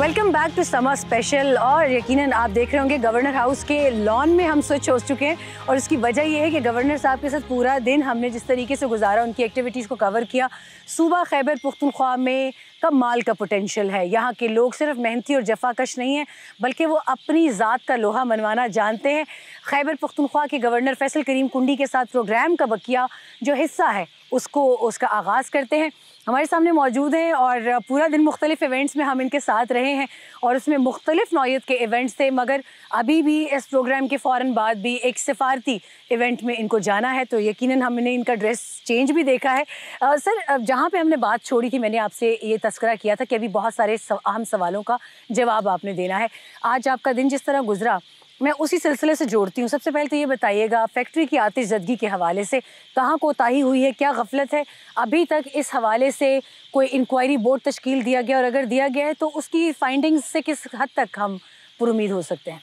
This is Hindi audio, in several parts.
Welcome back to summer special. और यकीनन आप देख रहे होंगे गवर्नर हाउस के लॉन में हम स्विच हो चुके हैं और उसकी वजह यह है कि गवर्नर साहब के साथ पूरा दिन हमने जिस तरीके से गुजारा, उनकी एक्टिविटीज़ को कवर किया। सूबा खैबर पुख्तनख्वा में कमाल का पोटेंशियल है। यहाँ के लोग सिर्फ मेहनती और जफाकश नहीं हैं बल्कि वो अपनी ज़ात का लोहा मनवाना जानते हैं। खैबर पुख्तनख्वा के गवर्नर फैसल करीम कुंडी के साथ प्रोग्राम का बकिया जो हिस्सा है उसका आगाज़ करते हैं। हमारे सामने मौजूद हैं और पूरा दिन मुख्तलिफ इवेंट्स में हम इनके साथ रहे हैं और उसमें मुख्तलिफ नौयत के इवेंट्स थे, मगर अभी भी इस प्रोग्राम के फ़ौरन बाद भी एक सिफारती इवेंट में इनको जाना है, तो यकीनन हमने इनका ड्रेस चेंज भी देखा है। सर, जहाँ पे हमने बात छोड़ी थी, मैंने आपसे ये तस्करा किया था कि अभी बहुत सारे अहम सवालों का जवाब आपने देना है। आज आपका दिन जिस तरह गुजरा मैं उसी सिलसिले से जोड़ती हूँ। सबसे पहले तो ये बताइएगा, फैक्ट्री की आतिशज़दगी के हवाले से कहाँ कोताही हुई है, क्या गफलत है? अभी तक इस हवाले से कोई इंक्वायरी बोर्ड तश्कील दिया गया, और अगर दिया गया है तो उसकी फाइंडिंग्स से किस हद तक हम पुरुमीद हो सकते हैं?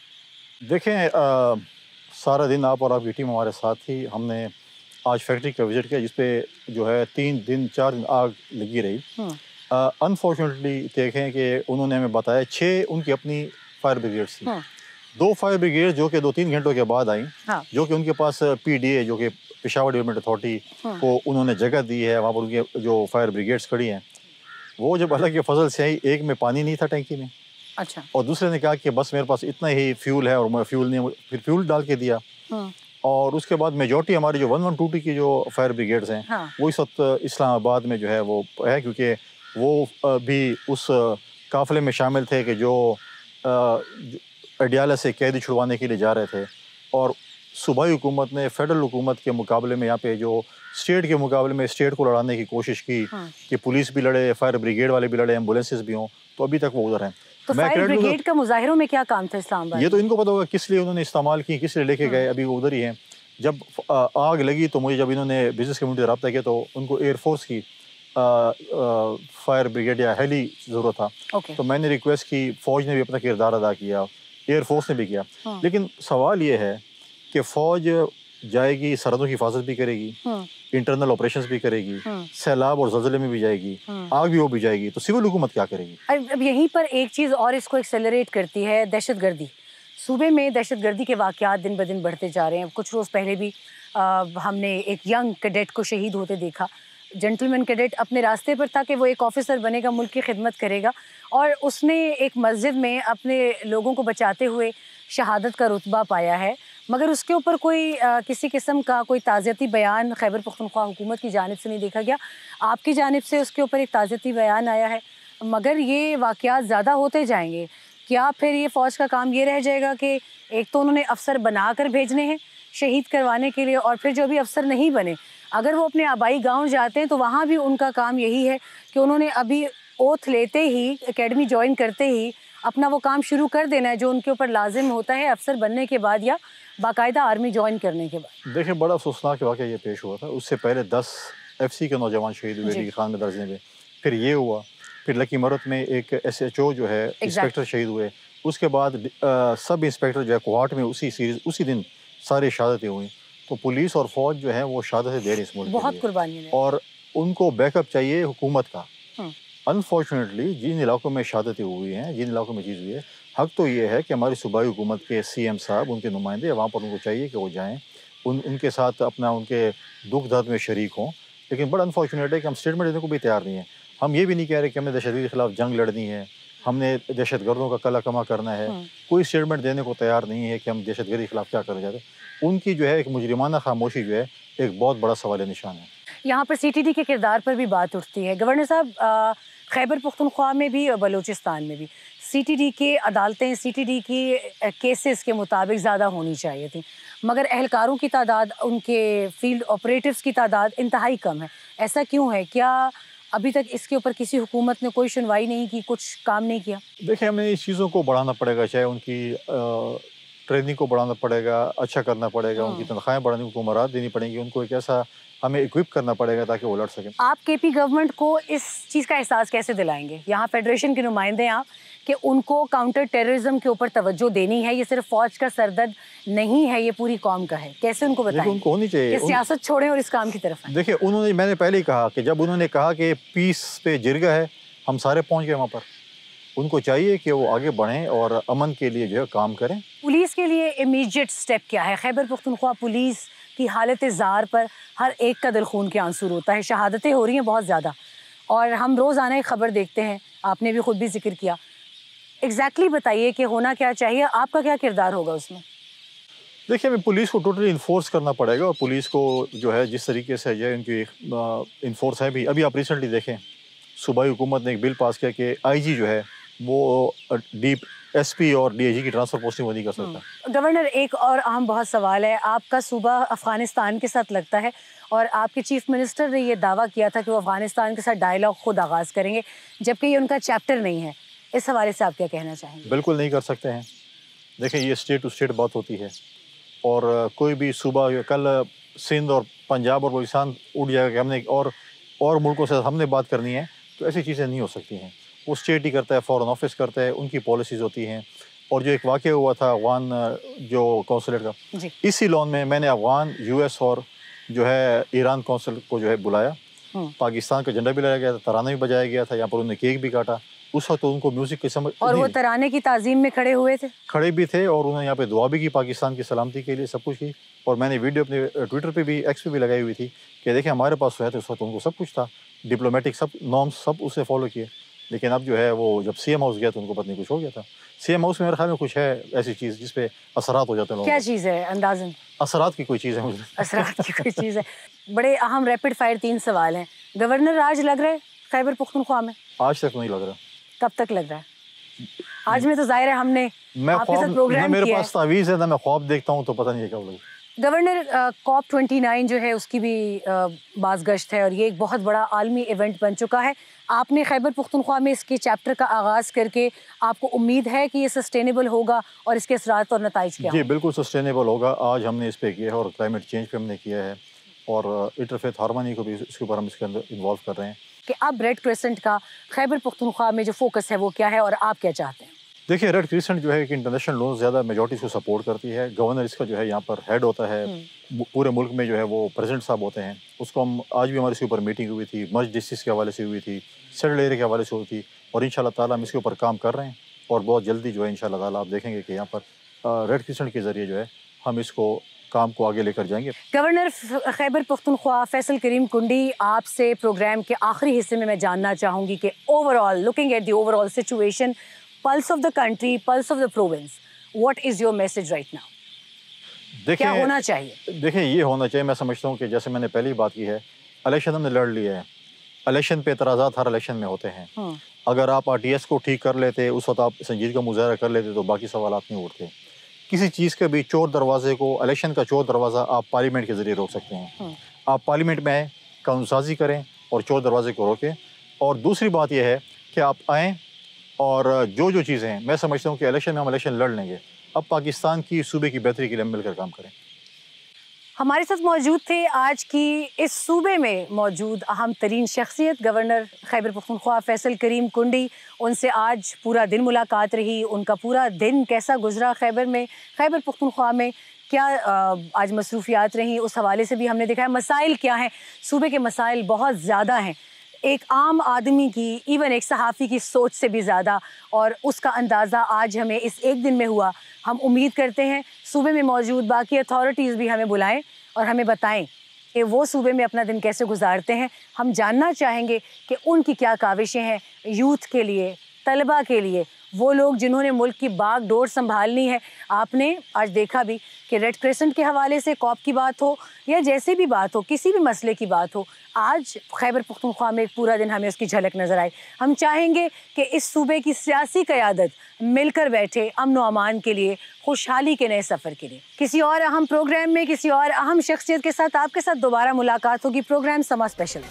देखें, सारा दिन आप और आपकी टीम हमारे साथ थी। हमने आज फैक्ट्री का विज़िट किया जिसपे जो है 3 दिन 4 दिन आग लगी रही। अनफॉर्चुनेटली देखें कि उन्होंने हमें बताया 6 उनकी अपनी फायर ब्रिगेड्स थी। 2 फायर ब्रिगेड जो कि 2-3 घंटों के बाद आई, जो कि उनके पास पीडीए जो कि पेशावर डेवलपमेंट अथॉरिटी को उन्होंने जगह दी है, वहाँ पर उनके जो फायर ब्रिगेड्स खड़ी हैं, वो जब अलग फजल से आई, एक में पानी नहीं था टैंकी में। अच्छा। और दूसरे ने कहा कि बस मेरे पास इतना ही फ्यूल है और मैं फ्यूल नहीं, फिर फ्यूल डाल के दिया। और उसके बाद मेजॉरिटी हमारी जो 112 की जो फायर ब्रिगेड्स हैं वो इस वक्त इस्लामाबाद में जो है वो है, क्योंकि वो भी उस काफिले में शामिल थे कि जो अडियाला से कैदी छुड़वाने के लिए जा रहे थे। और सूबाई हुकूमत ने फेडरल हुकूमत के मुकाबले में यहाँ पे जो स्टेट के मुकाबले में स्टेट को लड़ाने की कोशिश की कि पुलिस भी लड़े, फायर ब्रिगेड वाले भी लड़े, एम्बुलेंसेस भी हों, तो अभी तक वो उधर हैं। तो फायर ब्रिगेड का मुजाहिरों में क्या काम था इस्लामाबाद? ये तो इनको पता होगा किस लिए उन्होंने इस्तेमाल की, किस लिए लेके गए, अभी वो उधर ही हैं। जब आग लगी तो मुझे, जब इन्होंने बिजनेस कम्युनिटी से रब्ता किया तो उनको एयरफोर्स की फायर ब्रिगेड या हेली ज़रूरत था। तो मैंने रिक्वेस्ट की, फ़ौज ने भी अपना किरदार अदा किया, एयरफोर्स ने भी किया। लेकिन सवाल ये है कि फ़ौज जाएगी, सरहदों की हिफाजत भी करेगी, इंटरनल ऑपरेशंस भी करेगी, सैलाब और ज़लज़ले में भी जाएगी, आग भी वो भी जाएगी, तो सिविल हुकूमत क्या करेगी? अब यहीं पर एक चीज़ और इसको एक्सेलरेट करती है, दहशतगर्दी। सूबे में दहशतगर्दी के वाक़यात दिन ब दिन बढ़ते जा रहे हैं। कुछ रोज़ पहले भी हमने एक यंग कैडेट को शहीद होते देखा। जेंटलमैन कैडेट अपने रास्ते पर था कि वो एक ऑफिसर बनेगा, मुल्क की खिदमत करेगा, और उसने एक मस्जिद में अपने लोगों को बचाते हुए शहादत का रुतबा पाया है, मगर उसके ऊपर कोई किसी किस्म का कोई ताज़ियती बयान खैबर पुख्तनख्वा हुकूमत की जानिब से नहीं देखा गया। आपकी जानिब से उसके ऊपर एक ताज़ियती बयान आया है, मगर ये वाक़यात ज़्यादा होते जाएंगे। क्या फिर ये फ़ौज का काम ये रह जाएगा कि एक तो उन्होंने अफसर बना कर भेजने हैं शहीद करवाने के लिए, और फिर जो भी अफसर नहीं बने, अगर वो अपने आबाई गांव जाते हैं तो वहाँ भी उनका काम यही है कि उन्होंने अभी ओथ लेते ही, एकेडमी ज्वाइन करते ही अपना वो काम शुरू कर देना है जो उनके ऊपर लाजिम होता है अफसर बनने के बाद या बाकायदा आर्मी ज्वाइन करने के बाद। देखिए, बड़ा अफसोसनाक वाक़या ये पेश हुआ था। उससे पहले 10 FC के नौजवान शहीद हुए लीगी खान में दर्जने में, फिर ये हुआ, फिर लकी मरत में एक SHO जो है इंस्पेक्टर शहीद हुए, उसके बाद सब इंस्पेक्टर जो है कोहाट में उसी दिन सारी शहादतें हुई। तो पुलिस और फौज जो है वो शहादतें दे रही इस मुल्क के लिए, बहुत कुर्बानी, और उनको बैकअप चाहिए हुकूमत का। अनफॉर्चुनेटली जिन इलाकों में शहादतें हुई हैं, जिन इलाकों में चीज़ हुई है, हक तो ये है कि हमारी सूबाई हुकूमत के CM साहब, उनके नुमाइंदे वहाँ पर, उनको चाहिए कि वो जाएँ, उनके साथ अपना उनके दुख दर्द में शरीक हों। लेकिन बड़ा अनफॉर्चुनेट है कि हम स्टेटमेंट देने को भी तैयार नहीं हैं। हम ये भी नहीं कह रहे कि हमने दहशतगर्दी के खिलाफ जंग लड़नी है, हमने दहशतगर्दों का कला कमा करना है। कोई स्टेटमेंट देने को तैयार नहीं है कि हम दहशतगर्दी के खिलाफ क्या करना चाहते हैं। उनकी जो है एक मुजरिमाना खामोशी जो है एक बहुत बड़ा सवाल निशान है। यहाँ पर CTD के किरदार पर भी बात उठती है। गवर्नर साहब, खैबर पुख्तनख्वा में भी और बलूचिस्तान में भी CTD की अदालतें CTD की केसेस के मुताबिक ज़्यादा होनी चाहिए थी, मगर एहलकारों की तादाद, उनके फील्ड ऑपरेटिव्स की तादाद इंतहाई कम है। ऐसा क्यों है? क्या अभी तक इसके ऊपर किसी हुकूमत ने कोई सुनवाई नहीं की, कुछ काम नहीं किया? देखिए, हमें इस चीज़ों को बढ़ाना पड़ेगा, चाहे उनकी ट्रेनिंग को बढ़ाना पड़ेगा, अच्छा करना पड़ेगा, उनकी तनख्वाहें बढ़ाने को मराद देनी पड़ेंगी, उनको एक ऐसा हमें इक्विप करना पड़ेगा ताकि वो लड़ सकें। आप KP गवर्नमेंट को इस चीज़ का एहसास कैसे दिलाएंगे? यहाँ फेडरेशन के नुमाइंदे आप, कि उनको काउंटर टेररिज्म के ऊपर तवज्जो देनी है, ये सिर्फ फौज का सरदर्द नहीं है, ये पूरी कौम का है। कैसे उनको बताएं? उनको होनी चाहिए कि सियासत छोड़ें और इस काम की तरफ आएं। देखिए, मैंने पहले ही कहा कि जब उन्होंने कहा कि पीस पे जिरगा है, हम सारे पहुंच गए वहाँ पर। उनको चाहिए कि वो आगे बढ़ें और अमन के लिए जो है काम करें। पुलिस के लिए इमीडिएट स्टेप क्या है? खैबर पख्तूनख्वा पुलिस की हालत ज़ार पर हर एक का दिल खून के आंसू रोता है, शहादतें हो रही हैं बहुत ज़्यादा और हम रोज़ाना एक ख़बर देखते हैं, आपने भी ख़ुद भी जिक्र किया। एग्जैक्टली बताइए कि होना क्या चाहिए, आपका क्या किरदार होगा उसमें? देखिए, हमें पुलिस को टोटली इन्फोर्स करना पड़ेगा और पुलिस को जो है जिस तरीके से जो है उनकी इन्फोर्स है भी। अभी आप रिसेंटली देखें, सूबाई हुकूमत ने एक बिल पास किया कि आईजी जो है वो डीप एसपी और डीआईजी की ट्रांसफर पोस्टिंग वो नहीं कर सकता। गवर्नर, एक और अहम बहुत सवाल है, आपका सूबा अफ़गानिस्तान के साथ लगता है और आपके चीफ मिनिस्टर ने ये दावा किया था कि वो अफ़गानिस्तान के साथ डायलॉग खुद आगाज़ करेंगे, जबकि ये उनका चैप्टर नहीं है। इस हवाले से आप क्या कहना चाहेंगे? बिल्कुल नहीं कर सकते हैं। देखें, ये स्टेट टू स्टेट बात होती है और कोई भी सूबा, कल सिंध और पंजाब और बलूचिस्तान उठ जाएगा कि हमने और मुल्कों से हमने बात करनी है, तो ऐसी चीज़ें नहीं हो सकती हैं। वो स्टेट ही करता है, फॉरेन ऑफिस करता है, उनकी पॉलिसीज़ होती हैं। और जो एक वाक़या हुआ था अफ़गान जो कौंसलेट का, इसी लॉन में मैंने अफ़गान, यूएस और जो है ईरान कौंसल को जो है बुलाया। पाकिस्तान का झंडा भी लगाया गया था, तराना भी बजाया गया था, यहाँ पर उन्होंने केक भी काटा। उस वक्त तो उनको म्यूज़िक की समझ, और वो तराने की ताज़ीम में खड़े हुए थे, खड़े भी थे और उन्होंने यहाँ पे दुआ भी की पाकिस्तान की सलामती के लिए, सब कुछ की। और मैंने वीडियो अपने ट्विटर पे भी, एक्स पे भी लगाई हुई थी कि देखिए हमारे पास तो है, तो उस वक्त उनको सब कुछ था, डिप्लोमेटिक सब नॉर्म्स सब उसे फॉलो किए। लेकिन अब जो है वो जब सीएम हाउस गया तो उनको पता नहीं कुछ हो गया था। सीएम हाउस में मेरे ख्याल में कुछ है ऐसी चीज़ जिस पे असरात हो जाते हैं लोगों। क्या चीज़ है अंदाज़न? असरात की कोई चीज़ है मुझे। असरात की कोई चीज़ है। बड़े अहम रैपिड फायर 3 सवाल हैं। गवर्नर राज लग रहा है खैबर पख्तूनख्वा में? आज तक नहीं लग रहा। कब तक लग रहा है? आज में तो जाहिर है हमने आपके साथ प्रोग्राम मेरे किया पास तावीज़ है ना, मैं ख्वाब देखता हूँ तो पता नहीं है कब लगे। गवर्नर, COP29 जो है उसकी भी बाज़गश्त है और ये एक बहुत बड़ा आलमी इवेंट बन चुका है। आपने खैबर पख्तूनख्वा में इसके चैप्टर का आगाज़ करके आपको उम्मीद है कि ये सस्टेनेबल होगा और इसके असरात और नताइज क्या? जी बिल्कुल सस्टेनेबल होगा। आज हमने इस पे किया है और क्लाइमेट चेंज पे हमने किया है और इंटरफेथ हार्मनी को भी इसके ऊपर हम इसके अंदर इन्वॉल्व कर रहे हैं कि अब रेड क्रिसेंट का खैबर पख्तूनख्वा में जो फोकस है वो क्या है और आप क्या चाहते हैं? देखिए, रेड क्रिसेंट जो है कि इंटरनेशनल लोन ज़्यादा मेजॉरिटी को सपोर्ट करती है। गवर्नर इसका जो है यहाँ पर हेड होता है, पूरे मुल्क में जो है वो प्रेसिडेंट साहब होते हैं। उसको हम आज भी हमारे इसके ऊपर मीटिंग हुई थी, मर्ज डिस्ट्रिक्ट के हवाले से हुई थी, सेटल्ड एरिया के हवाले से हुई थी और इंशाल्लाह ताला हम इसके ऊपर काम कर रहे हैं और बहुत जल्दी जो है इंशाल्लाह ताला आप देखेंगे कि यहाँ पर रेड क्रिसेंट के ज़रिए जो है हम इसको काम को आगे लेकर जाएंगे। गवर्नर खैबर पख्तूनख्वा फैसल करीम कुंडी, आपसे प्रोग्राम के आखिरी हिस्से में मैं जानना चाहूँगी कि overall, looking at the overall situation, pulse of the country, pulse of the province, what is your message right now? क्या होना चाहिए? देखिए, ये होना चाहिए, मैं समझता हूँ कि जैसे मैंने पहले ही बात की है, इलेक्शन हमने लड़ लिया है, इलेक्शन पे एतराज़ात हर इलेक्शन में होते हैं। अगर आप आरटीएस को ठीक कर लेते, उस वक्त आप संजीदगी का मुजाहरा कर लेते तो बाकी सवालात नहीं उठते। किसी चीज़ के भी चोर दरवाजे को, इलेक्शन का चोर दरवाज़ा आप पार्लियामेंट के ज़रिए रोक सकते हैं। आप पार्लियामेंट में आएँ, कानूनसाजी करें और चोर दरवाजे को रोकें। और दूसरी बात यह है कि आप आएँ और जो चीज़ें हैं, मैं समझता हूँ कि इलेक्शन में हम इलेक्शन लड़ लेंगे। अब पाकिस्तान की सूबे की बेहतरी के लिए मिलकर काम करें। हमारे साथ मौजूद थे आज की इस सूबे में मौजूद अहम तरीन शख्सियत गवर्नर खैबर पख्तूनख्वा फैसल करीम कुंडी। उनसे आज पूरा दिन मुलाकात रही, उनका पूरा दिन कैसा गुजरा खैबर में, खैबर पख्तूनख्वा में क्या आज मसरूफियात रहीं, उस हवाले से भी हमने देखा है। मसाइल क्या हैं, सूबे के मसाइल बहुत ज़्यादा हैं, एक आम आदमी की, इवन एक सहाफ़ी की सोच से भी ज़्यादा, और उसका अंदाज़ा आज हमें इस एक दिन में हुआ। हम उम्मीद करते हैं सूबे में मौजूद बाकी अथॉरिटीज़ भी हमें बुलाएं और हमें बताएं कि वो सूबे में अपना दिन कैसे गुजारते हैं। हम जानना चाहेंगे कि उनकी क्या काविशें हैं यूथ के लिए, तलबा के लिए, वो लोग जिन्होंने मुल्क की बागडोर संभालनी है। आपने आज देखा भी कि रेड क्रिसेंट के हवाले से कॉप की बात हो या जैसे भी बात हो, किसी भी मसले की बात हो, आज खैबर पख्तूनख्वा में एक पूरा दिन हमें उसकी झलक नज़र आई। हम चाहेंगे कि इस सूबे की सियासी क़यादत मिलकर बैठे अमन व अमान के लिए, खुशहाली के नए सफ़र के लिए। किसी और अहम प्रोग्राम में किसी और अहम शख्सियत के साथ आपके साथ दोबारा मुलाकात होगी। प्रोग्राम समा स्पेशल।